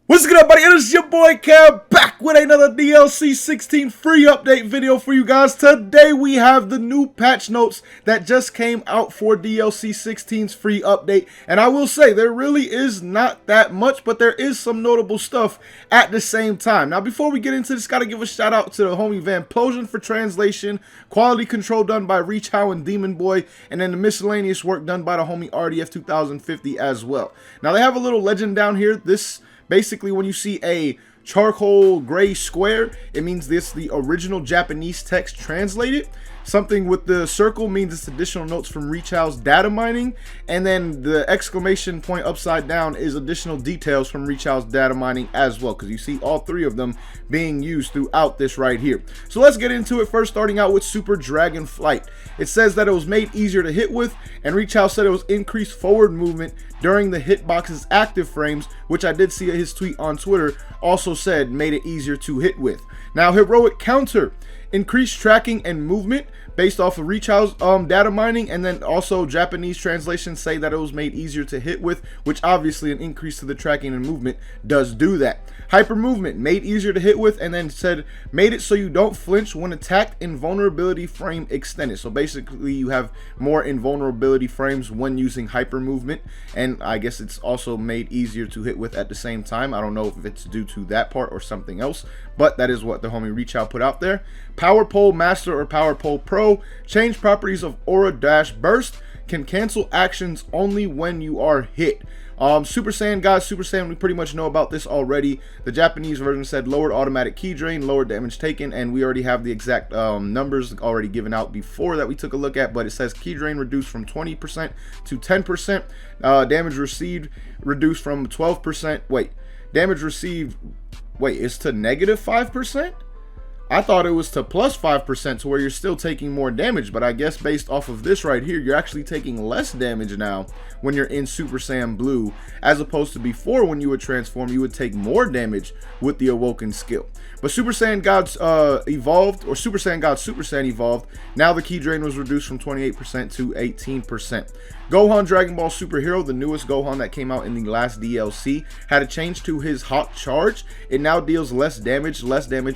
What's good, everybody? It is your boy Cam back with another DLC 16 free update video for you guys. Today we have the new patch notes that just came out for DLC 16's free update. And I will say, there really is not that much, but there is some notable stuff at the same time. Now, before we get into this, gotta give a shout out to the homie Vanplosion for translation, quality control done by Reach How and Demon Boy, and then the miscellaneous work done by the homie RDF 2050 as well. Now, they have a little legend down here. This basically, when you see a charcoal gray square, it means this the original Japanese text translated. Something with the circle means it's additional notes from Reach How's data mining, and then the exclamation point upside down is additional details from Reach How's data mining as well, because you see all three of them being used throughout this right here. So let's get into it first, starting out with Super Dragon Flight. It says that it was made easier to hit with, and Reach How said it was increased forward movement during the hitbox's active frames, which I did see his tweet on Twitter also said made it easier to hit with. Now, Heroic Counter, increased tracking and movement based off of Reach How's data mining, and then also Japanese translations say that it was made easier to hit with, which obviously an increase to the tracking and movement does do that. Hyper movement, made easier to hit with, and then said made it so you don't flinch when attacked. Invulnerability frame extended. So basically you have more invulnerability frames when using hyper movement, and I guess it's also made easier to hit with at the same time. I don't know if it's due to that part or something else, but that is what the homie Reach How put out there. Power Pole Master or Power Pole Pro, change properties of Aura Dash Burst, can cancel actions only when you are hit. Super Saiyan God, Super Saiyan, we pretty much know about this already. The Japanese version said lowered automatic key drain, lower damage taken, and we already have the exact numbers already given out before that we took a look at, but it says key drain reduced from 20% to 10%, damage received reduced from 12%, damage received, is to negative 5%? I thought it was to plus 5%, to where you're still taking more damage, but I guess based off of this right here, you're actually taking less damage now when you're in Super Saiyan Blue, as opposed to before when you would transform, you would take more damage with the Awoken skill. But Super Saiyan God's evolved, or Super Saiyan God Super Saiyan evolved, now the key drain was reduced from 28% to 18%. Gohan Dragon Ball Super Hero, the newest Gohan that came out in the last DLC, had a change to his hot charge. It now deals less damage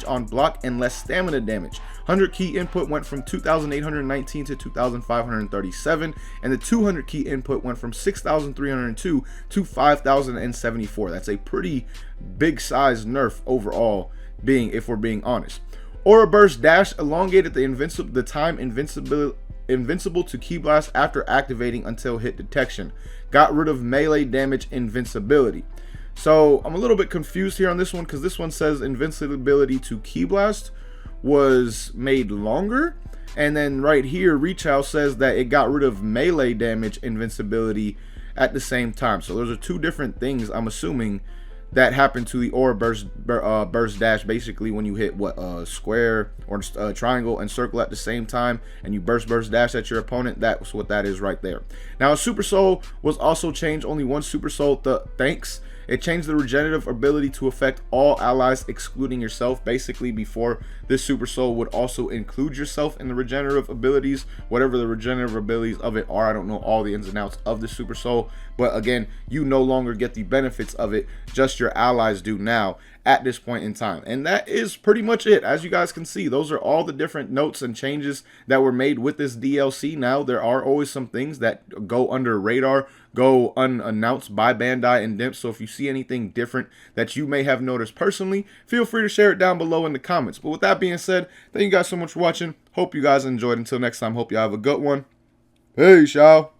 on block, and less stamina damage. 100 key input went from 2,819 to 2,537, and the 200 key input went from 6,302 to 5,074. That's a pretty big size nerf overall, if we're being honest. Aura Burst Dash elongated the time invincible to Ki Blast after activating until hit detection. Got rid of melee damage invincibility. So I'm a little bit confused here on this one, because this one says invincibility to Ki Blast was made longer, and then right here Reach How says that it got rid of melee damage invincibility at the same time. So those are two different things, I'm assuming, that happened to the Aura Burst Dash. Basically, when you hit square or triangle and circle at the same time, and you burst dash at your opponent, that's what that is right there. Now, a Super Soul was also changed. Only one Super Soul, thanks. It changed the regenerative ability to affect all allies excluding yourself. Basically, before, this Super Soul would also include yourself in the regenerative abilities, whatever the regenerative abilities of it are. I don't know all the ins and outs of the Super Soul, but again, you no longer get the benefits of it, just your allies do now at this point in time. And that is pretty much it. As you guys can see, those are all the different notes and changes that were made with this DLC. Now, there are always some things that go under radar, go unannounced by Bandai and Dimps. So if you see anything different that you may have noticed personally, feel free to share it down below in the comments. But with that being said, thank you guys so much for watching. Hope you guys enjoyed. Until next time, hope you have a good one. Peace, y'all.